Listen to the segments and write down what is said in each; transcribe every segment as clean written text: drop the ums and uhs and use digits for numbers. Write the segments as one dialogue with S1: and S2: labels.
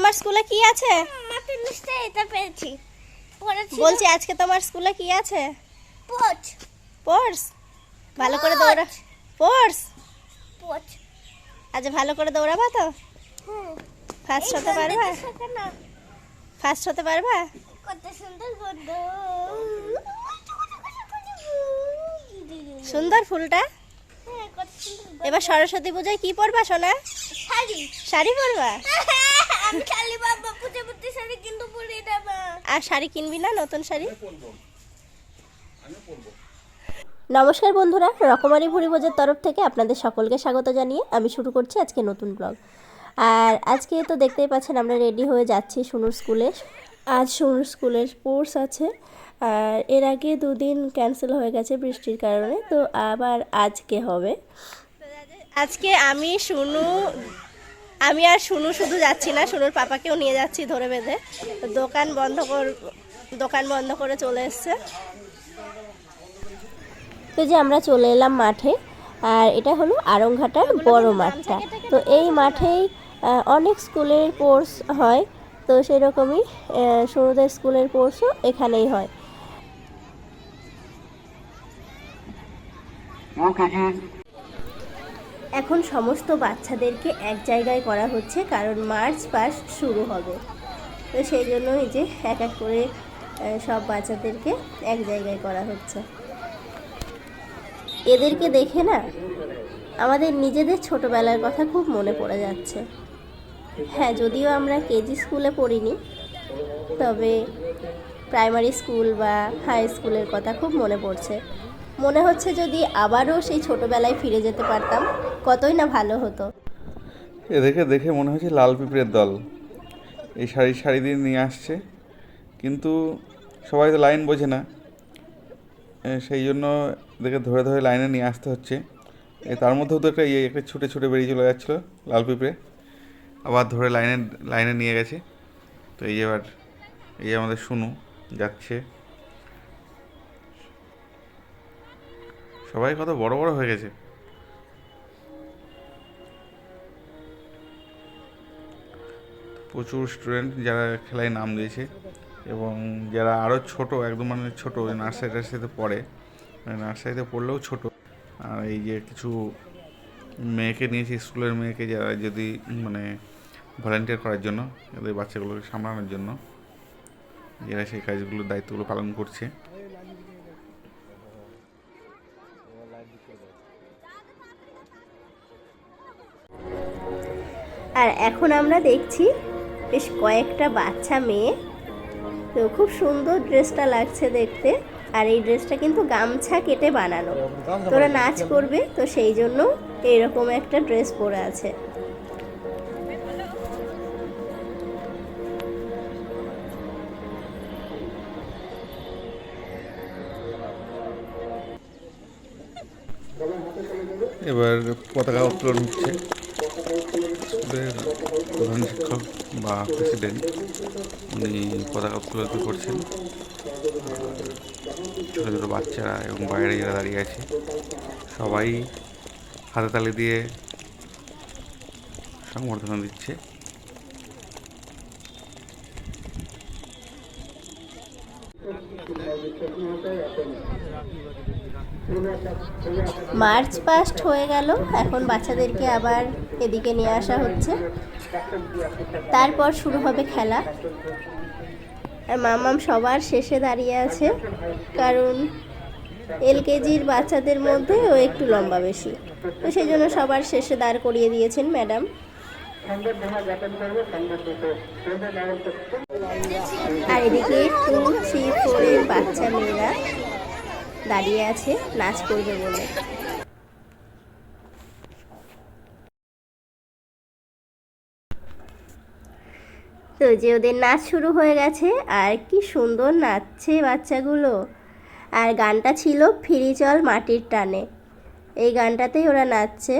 S1: তোমার স্কুলে কি আছে?
S2: মাত্র নিশ্চয়ই এটা পেয়েছি।
S1: বলছি আজকে তোমার স্কুলে কি আছে?
S2: পোচ
S1: স্পোর্টস। ভালো করে দৌড়া। স্পোর্টস।
S2: পোচ।
S1: আজ ভালো করে দৌড়াবা তো?
S2: হুম।
S1: ফার্স্ট হতে পারবা? ফার্স্ট হতে পারবা?
S2: কত সুন্দর গন্ধ।
S1: সুন্দর ফুলটা।
S2: হ্যাঁ, কত সুন্দর।
S1: এবার সরস্বতী পূজায় কি পরবা সোনা?
S2: শাড়ি।
S1: শাড়ি পরবা?
S2: আমি খালি বাবা পুজো করতে শাড়ি কিন্তু পরে দেব।
S1: আর শাড়ি কিনবি না, নতুন শাড়ি? নমস্কার বন্ধুরা, রকমারি ভুরিভোজের তরফ থেকে আপনাদের সকলকে স্বাগত জানিয়ে আমি শুরু করছি আজকে নতুন ব্লগ। আর আজকে তো দেখতেই পাচ্ছেন আমরা রেডি হয়ে যাচ্ছি সুনুর স্কুলে। আজ সুনুর স্কুলের স্পোর্টস আছে, আর এর আগে দুদিন ক্যান্সেল হয়ে গেছে বৃষ্টির কারণে, তো আবার আজকে হবে। আজকে আমি আর সুনু শুধু যাচ্ছি না, সুনুর পাপাকেও নিয়ে যাচ্ছি ধরে বেঁধে। দোকান বন্ধ করে চলে এসছে। তো যে আমরা চলে এলাম মাঠে, আর এটা হলো আরংঘাটার বড় মাঠটা। তো এই মাঠেই অনেক স্কুলের কোর্স হয়, তো সেরকমই সরুদের স্কুলের কোর্সও এখানেই হয়। এখন সমস্ত বাচ্চাদেরকে এক জায়গায় করা হচ্ছে, কারণ মার্চ পাস্ট শুরু হবে। তো সেই জন্য এই যে এক এক করে সব বাচ্চাদেরকে এক জায়গায় করা হচ্ছে। এদেরকে দেখে না আমাদের নিজেদের ছোটবেলার কথা খুব মনে পড়ে যাচ্ছে। হ্যাঁ, যদিও আমরা কেজি স্কুলে পড়িনি, তবে প্রাইমারি স্কুল বা হাই স্কুলের কথা খুব মনে পড়ছে। মনে হচ্ছে যদি আবারও সেই ছোটবেলায় ফিরে যেতে পারতাম, কতই না ভালো হতো।
S3: এদেরকে দেখে মনে হচ্ছে লাল পিঁপড়ের দল। এই সারি সারি দিয়ে নিয়ে আসছে, কিন্তু সবাই তো লাইন বোঝে না, সেই জন্য এদেরকে ধরে ধরে লাইনে নিয়ে আসতে হচ্ছে। তার মধ্যেও তো একটা ছুটে ছুটে বেরিয়ে চলে যাচ্ছিলো লাল পিঁপড়ে, আবার ধরে লাইনে নিয়ে গেছে। তো এই আমাদের সুনু যাচ্ছে। সবাই কত বড় বড় হয়ে গেছে। প্রচুর স্টুডেন্ট যারা খেলায় নাম দিয়েছে, এবং যারা আরও ছোট, একদম মানে ছোটো, নার্সারি টার্সারিতে পড়ে, নার্সারিতে পড়লেও ছোট। আর এই যে কিছু মেয়েকে নিয়েছে, স্কুলের মেয়েকে, যারা যদি মানে ভলেন্টিয়ার করার জন্য, এদের বাচ্চাগুলোকে সামলানোর জন্য, এরা সেই কাজগুলোর দায়িত্বগুলো পালন করছে।
S1: আর এখন আমরা দেখছি বেশ কয়েকটা বাচ্চা মেয়ে, তো খুব সুন্দর ড্রেসটা লাগছে দেখতে। আর এই ড্রেসটা কিন্তু গামছা কেটে বানানো, তোরা নাচ করবে, তো সেই জন্য এইরকম একটা ড্রেস পরে আছে।
S3: এবার পতাকা উত্তোলন হচ্ছে। স্কুলের প্রধান শিক্ষক বা প্রেসিডেন্ট উনি পতাকা উত্তোলন করছেন। ছোটো ছোটো বাচ্চারা এবং বাইরে যারা দাঁড়িয়ে আছে সবাই হাতে তালি দিয়ে সংবর্ধনা দিচ্ছে।
S1: মার্চ পাস্ট হয়ে গেল, এখন বাচ্চাদেরকে আবার এদিকে নিয়ে আসা হচ্ছে, তারপর শুরু হবে খেলা। আর মামাম সবার শেষে দাঁড়িয়ে আছে, কারণ এলকেজির বাচ্চাদের মধ্যে ও একটু লম্বা বেশি, তো সেই জন্য সবার শেষে দাঁড় করিয়ে দিয়েছেন ম্যাডাম। আর এদিকে 2, 3, 4 এর বাচ্চা মেয়েরা দাঁড়িয়ে আছে নাচ করবে বলে। তো যে ওদের নাচ শুরু হয়ে গেছে, আর কি সুন্দর নাচছে বাচ্চাগুলো। আর গানটা ছিল ফিরি চল মাটির টানে, এই গানটাতেই ওরা নাচছে।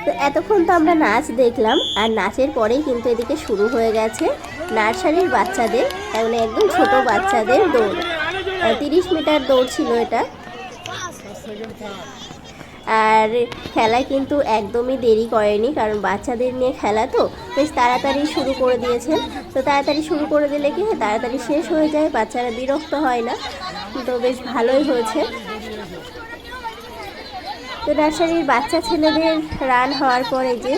S1: তো এতক্ষণ তো আমরা নাচ দেখলাম, আর নাচের পরেই কিন্তু এদিকে শুরু হয়ে গেছে নার্সারির বাচ্চাদের, মানে একদম ছোট বাচ্চাদের দৌড়। 30 মিটার দৌড় ছিল এটা। আর খেলা কিন্তু একদমই দেরি করেনি, কারণ বাচ্চাদের নিয়ে খেলা তো বেশ তাড়াতাড়ি শুরু করে দিয়েছেন। তো তাড়াতাড়ি শুরু করে দিলে কি তাড়াতাড়ি শেষ হয়ে যায়, বাচ্চারা বিরক্ত হয় না। তো বেশ ভালোই হয়েছে। তো নার্সারির বাচ্চা ছেলেদের রান হওয়ার পরে যে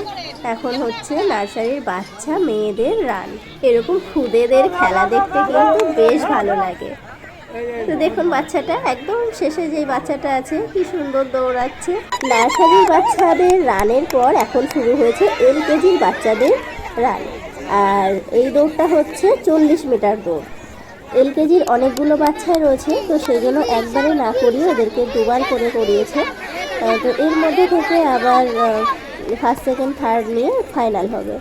S1: এখন হচ্ছে নার্সারির বাচ্চা মেয়েদের রান। এরকম খুদেদের খেলা দেখতে কিন্তু বেশ ভালো লাগে। তো দেখুন বাচ্চাটা একদম শেষে যে বাচ্চাটা আছে কি সুন্দর দৌড়াচ্ছে। নার্সারির বাচ্চাদের রানের পর এখন শুরু হয়েছে এলকেজির বাচ্চাদের রান। আর এই দৌড়টা হচ্ছে 40 মিটার দৌড়। এলকেজির অনেকগুলো বাচ্চাই রয়েছে, তো সেই জন্য একবারে না করিয়ে ওদেরকে দুবার করে করিয়েছে। তো এর মধ্যে থেকে আবার ফার্স্ট সেকেন্ড থার্ড নিয়ে ফাইনাল হবে।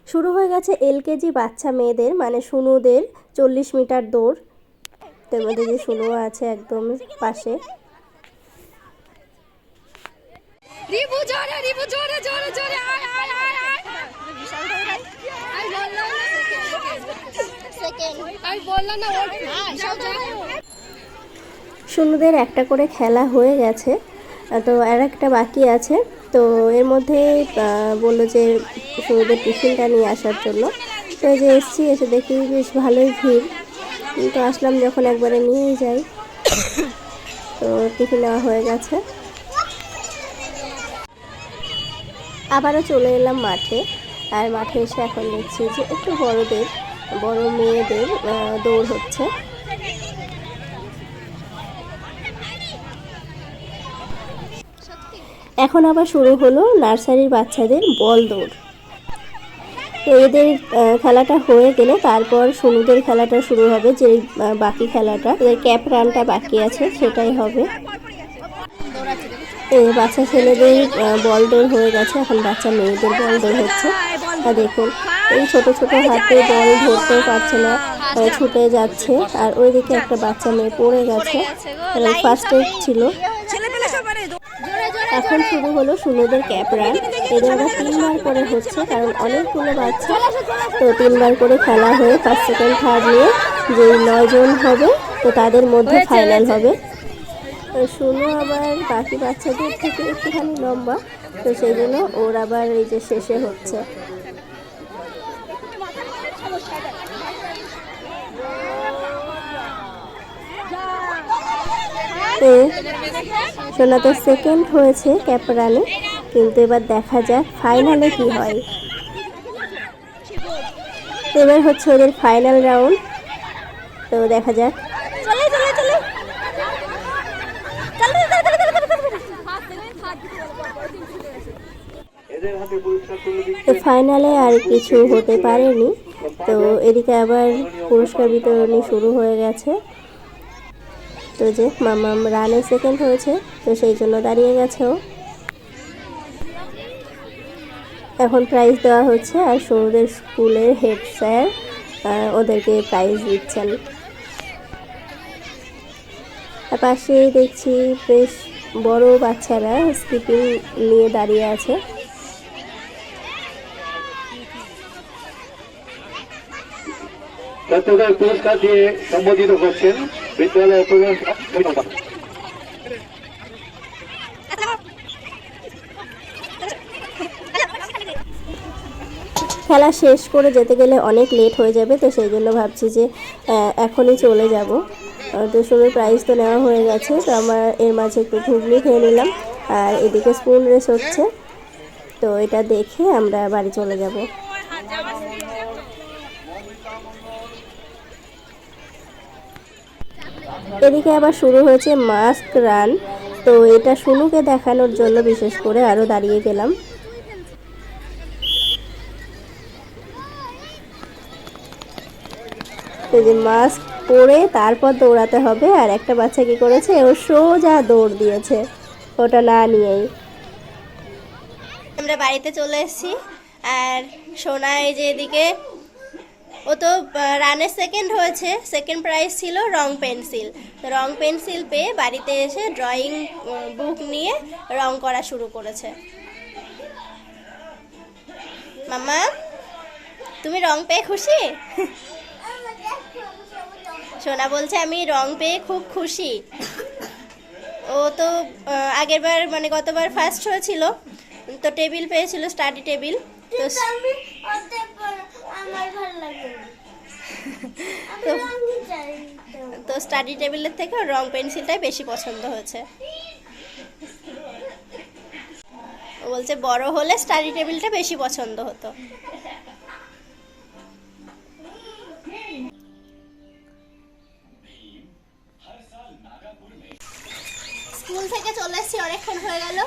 S1: শুরু হয়ে গেছে এলকেজি বাচ্চা মেয়েদের মানে সুনুদের 40 মিটার দৌড়। তার মধ্যে যে সুনু আছে একদম পাশে।
S2: রিবু জোরে জোরে জোরে আয় আয় আয় আয় আই বললাম না সেকেন্ড আই বললাম না ওর বিশাল জোরে।
S1: সুনুদের একটা করে খেলা হয়ে গেছে, তো আর একটা বাকি আছে। তো এর মধ্যে বললো যে সুনুদের টিফিনটা নিয়ে আসার জন্য। তো এই যে এসছি, এসে দেখি বেশ ভালোই ভিড়। তো আসলাম যখন একবারে নিয়েই যাই। তো টিফিন নেওয়া হয়ে গেছে। আবারও চলে এলাম মাঠে। আর মাঠে এসে এখন দেখছি যে একটু বড় মেয়েদের দৌড় হচ্ছে। এখন আবার শুরু হলো নার্সারির বাচ্চাদের বল দৌড়। তো এদের খেলাটা হয়ে গেলে তারপর সুনুদের খেলাটা শুরু হবে, যে বাকি খেলাটা এদের ক্যাপ রানটা বাকি আছে সেটাই হবে। বাচ্চা ছেলেদের বল দৌড় হয়ে গেছে, এখন বাচ্চা মেয়েদের বল দৌড় হচ্ছে। আর দেখুন এই ছোট ছোট হাতে বল ধরতে পারছে না, ছুটে যাচ্ছে। আর ওইদিকে একটা বাচ্চা মেয়ে পড়ে গেছে, ফার্স্ট এড ছিল। এখন শুরু হলো সুনুদের ক্যাপ রান। এদের আবার 3বার করে হচ্ছে, কারণ অনেকগুলো বাচ্চা, তো 3বার করে খেলা হয়ে ফার্স্ট সেকেন্ড থার্ড নিয়ে যে 9 জন হবে তো তাদের মধ্যে ফাইনাল হবে। তো সুনু আবার বাকি বাচ্চাদের থেকে একটুখানি লম্বা, তো সেই জন্য ওর আবার এই যে শেষে হচ্ছে। সোনা তো সেকেন্ড হয়েছে ক্যাপ রানে, কিন্তু এবার দেখা যাক ফাইনালে কি হয়। এবার হচ্ছে ওদের ফাইনাল রাউন্ড, তো দেখা যাক। তো ফাইনালে আর কিছু হতে পারেনি। তো এদিকে আবার পুরস্কার বিতরণী শুরু হয়ে গেছে। তো যে মামাম রানে সেকেন্ড হয়েছে, তো সেই জন্য দাঁড়িয়ে গেছে ও। এখন প্রাইজ দেওয়া হচ্ছে, আর সুনুদের স্কুলের হেড স্যার ওদেরকে প্রাইজ দিচ্ছেন। আর পাশেই দেখছি বেশ বড় বাচ্চারা স্কিপিং নিয়ে দাঁড়িয়ে আছে।
S4: ছাত্রদের পুরস্কার দিয়ে সম্বোধিত করছেন বিদ্যালয়ের প্রধান।
S1: খেলা শেষ করে যেতে গেলে অনেক লেট হয়ে যাবে, তো সেই জন্য ভাবছি যে এখনই চলে যাব। তো সুনুর প্রাইজ তো নেওয়া হয়ে গেছে, তো আমার এর মাঝে একটু ঘুগনি খেয়ে নিলাম। আর এদিকে স্পুন রেস হচ্ছে, তো এটা দেখে আমরা বাড়ি চলে যাব। এদিকে আবার শুরু হয়েছে মাস্ক রান, তো এটা সুনুকে দেখানোর জন্য বিশেষ করে আরও দাঁড়িয়ে গেলাম। এই যে মাস্ক পরে তারপর দৌড়াতে হবে। আর একটা বাচ্চা কি করেছে, ও সোজা দৌড় দিয়েছে ওটা না নিয়েই। আমরা বাড়িতে চলে এসেছি, আর সোনা এই যে এদিকে ও তো রানে সেকেন্ড হয়েছে, সেকেন্ড প্রাইজ ছিল রং পেন্সিল। তো রং পেন্সিল পেয়ে বাড়িতে এসে ড্রয়িং বুক নিয়ে রং করা শুরু করেছে। মামা তুমি রং পেয়ে খুশি? সোনা বলছে আমি রং পেয়ে খুব খুশি। ও তো আগের বার মানে গতবার ফার্স্ট হয়েছিল, তো টেবিল পেয়েছিল, স্টাডি টেবিল। তো তো স্টাডি টেবিলের থেকে রং পেন্সিলটাই বেশি পছন্দ হয়েছে। ও বলছে বড় হলে স্টাডি টেবিলটা বেশি পছন্দ হতো। স্কুল থেকে চলে এসেছি, অনেকক্ষণ হয়ে গেল।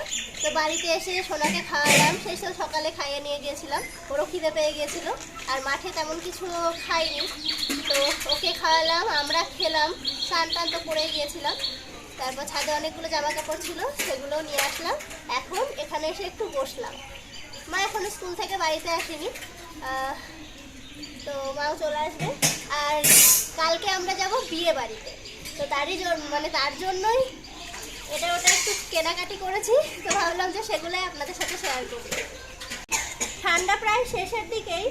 S1: তো বাড়িতে এসে সোনাকে খাওয়ালাম, সেই সব সকালে খাইয়ে নিয়ে গিয়েছিলাম, ওরও খিদে পেয়ে গিয়েছিল। আর মাঠে তেমন কিছু খাইনি, তো ওকে খাওয়ালাম, আমরা খেলাম, স্নান টান তো করে গিয়েছিলাম। তারপর ছাদে অনেকগুলো জামা কাপড় ছিল, সেগুলো নিয়ে আসলাম। এখন এখানে এসে একটু বসলাম। মা এখনো স্কুল থেকে বাড়িতে আসেনি, তো মাও চলে আসবে। আর কালকে আমরা যাব বিয়ে বাড়িতে, তো তারই জন্য মানে তার জন্যই এটা ওটা একটু কেনাকাটি করেছি। তো ভাবলাম যে সেগুলোই আপনাদের সাথে শেয়ার করি। ঠান্ডা প্রায় শেষের দিকেই,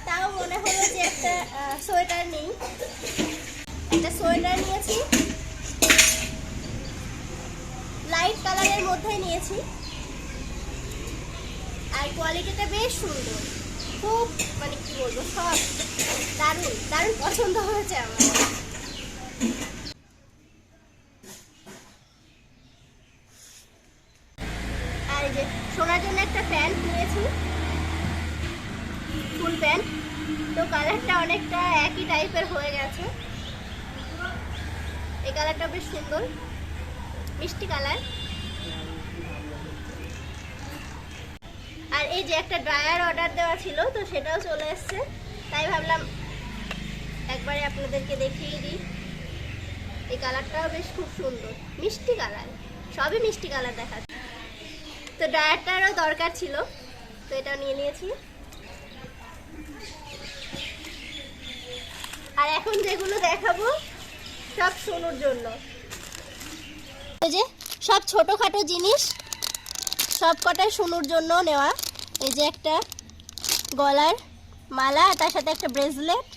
S1: তাও মনে হলো যে একটা সোয়েটার নিই। একটা সোয়েটার নিয়েছি, লাইট কালারের মধ্যে নিয়েছি, আর কোয়ালিটিটা বেশ সুন্দর, খুব মানে কি বলবো, সব দারুণ দারুণ পছন্দ হয়েছে আমার। আর এই যে সোনার জন্য একটা প্যান্ট নিয়েছি, ফুল প্যান্ট। তো কালারটা অনেকটা একই টাইপের হয়ে গেছে। এই কালারটা বেশ সুন্দর, মিষ্টি কালার। আর এই যে একটা ড্রায়ার অর্ডার দেওয়া ছিল, তো সেটাও চলে এসছে, তাই ভাবলাম একবারে আপনাদেরকে দেখিয়ে দিই। এই কালারটাও বেশ খুব সুন্দর, মিষ্টি কালার, সবই মিষ্টি কালার দেখাচ্ছে। তো ড্রায়ারটারও দরকার ছিল, তো এটাও নিয়ে নিয়েছি। আর এখন যেগুলো দেখাবো সব সোনুর জন্য। এই যে সব ছোটোখাটো জিনিস সব কটাই সোনুর জন্য নেওয়া। এই যে একটা গলার মালা, তার সাথে একটা ব্রেসলেট,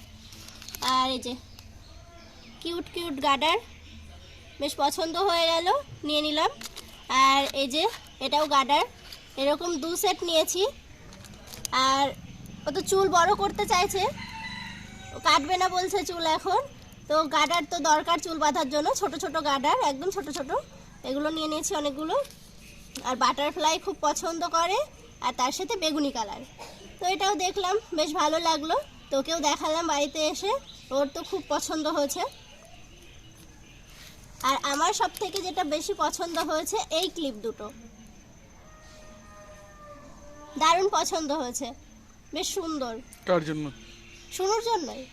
S1: আর এই যে কিউট কিউট গার্ডার, বেশ পছন্দ হয়ে গেল, নিয়ে নিলাম। আর এই যে এটাও গার্ডার, এরকম 2 সেট নিয়েছি। আর ও তো চুল বড় করতে চাইছে, ও কাটবে না বলছে চুল এখন, তো গার্ডার তো দরকার চুল বাঁধার জন্য, ছোট ছোট গার্ডার, একদম ছোট ছোট, এগুলো নিয়ে নিয়েছি অনেকগুলো। আর বাটারফ্লাই খুব পছন্দ করে, আর তার সাথে বেগুনি কালার। তো এটাও দেখলাম, বেশ ভালো লাগলো, তোকেও দেখালাম বাড়িতে এসে, ওর তো খুব পছন্দ হয়েছে। আর আমার সব থেকে যেটা বেশি পছন্দ হয়েছে এই ক্লিপ দুটো, দারুণ পছন্দ হয়েছে, বেশ সুন্দর।
S3: কার জন্য?
S1: শুনুর জন্যই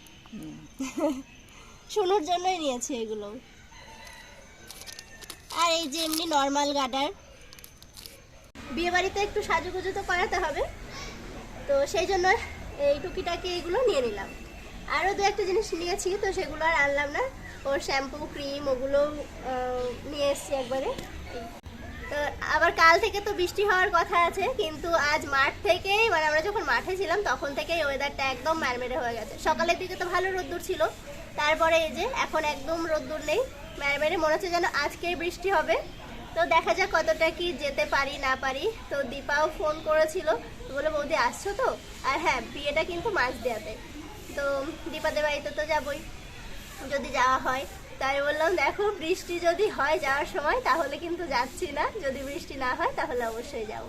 S1: শুনুর জন্যই নিয়েছি এগুলো। আর এই যে এমনি নর্মাল গার্ডার, বিয়ে বাড়িতে একটু সাজুগুজু তো করাতে হবে, তো সেই জন্য এই টুকিটাকি এগুলো নিয়ে নিলাম। আরও 2-1 জিনিস নিয়েছি, তো সেগুলো আর আনলাম না। ওর শ্যাম্পু ক্রিম ওগুলো নিয়ে এসছি একবারে। তো আবার কাল থেকে তো বৃষ্টি হওয়ার কথা আছে, কিন্তু আজ মাঠ থেকেই মানে আমরা যখন মাঠে ছিলাম তখন থেকেই ওয়েদারটা একদম ম্যারমেরে হয়ে গেছে। সকালের দিকে তো ভালো রোদ্দুর ছিল, তারপরে এই যে এখন একদম রোদ্দুর নেই, ম্যারমেরে, মনে হচ্ছে যেন আজকেই বৃষ্টি হবে। তো দেখা যাক কতটা কি যেতে পারি না পারি। তো দীপাও ফোন করেছিল, বলে বৌদি আসছো তো? আর হ্যাঁ, বিয়েটা কিন্তু মাঝদিয়াতে, তো দীপাদের বাড়িতে তো যাবই যদি যাওয়া হয়। তাই বললাম দেখো বৃষ্টি যদি হয় যাওয়ার সময় তাহলে কিন্তু যাচ্ছি না, যদি বৃষ্টি না হয় তাহলে অবশ্যই যাব।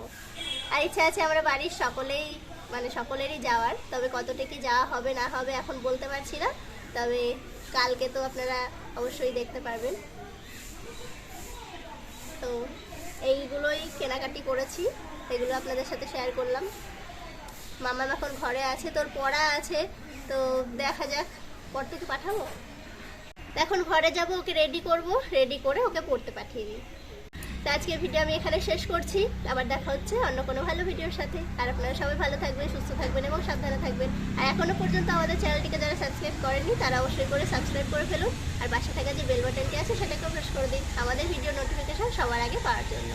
S1: আর ইচ্ছা আছে আমরা বাড়ির সকলেই মানে সকলেরই যাওয়ার, তবে কতটা কি যাওয়া হবে না হবে এখন বলতে পারছি না, তবে কালকে তো আপনারা অবশ্যই দেখতে পারবেন। তো এইগুলোই কেনাকাটি করেছি, এগুলো আপনাদের সাথে শেয়ার করলাম। মামা এখন ঘরে আছে, তোর পড়া আছে, তো দেখা যাক পড়তে কি পাঠাবো। এখন ঘরে যাব, ওকে রেডি করব, রেডি করে ওকে পড়তে পাঠিয়ে দিই। তো আজকের ভিডিও আমি এখানে শেষ করছি, আবার দেখা হচ্ছে অন্য কোনো ভালো ভিডিওর সাথে। আর আপনারা সবাই ভালো থাকবেন, সুস্থ থাকবেন এবং সাবধানে থাকবেন। আর এখনো পর্যন্ত আমাদের চ্যানেলটিকে যারা সাবস্ক্রাইব করেননি তারা অবশ্যই করে সাবস্ক্রাইব করে ফেলুন, আর পাশে থাকা যে বেল বাটনটি আছে সেটাকেও প্রেস করে দিন আমাদের ভিডিও নোটিফিকেশন সবার আগে পাওয়ার জন্য।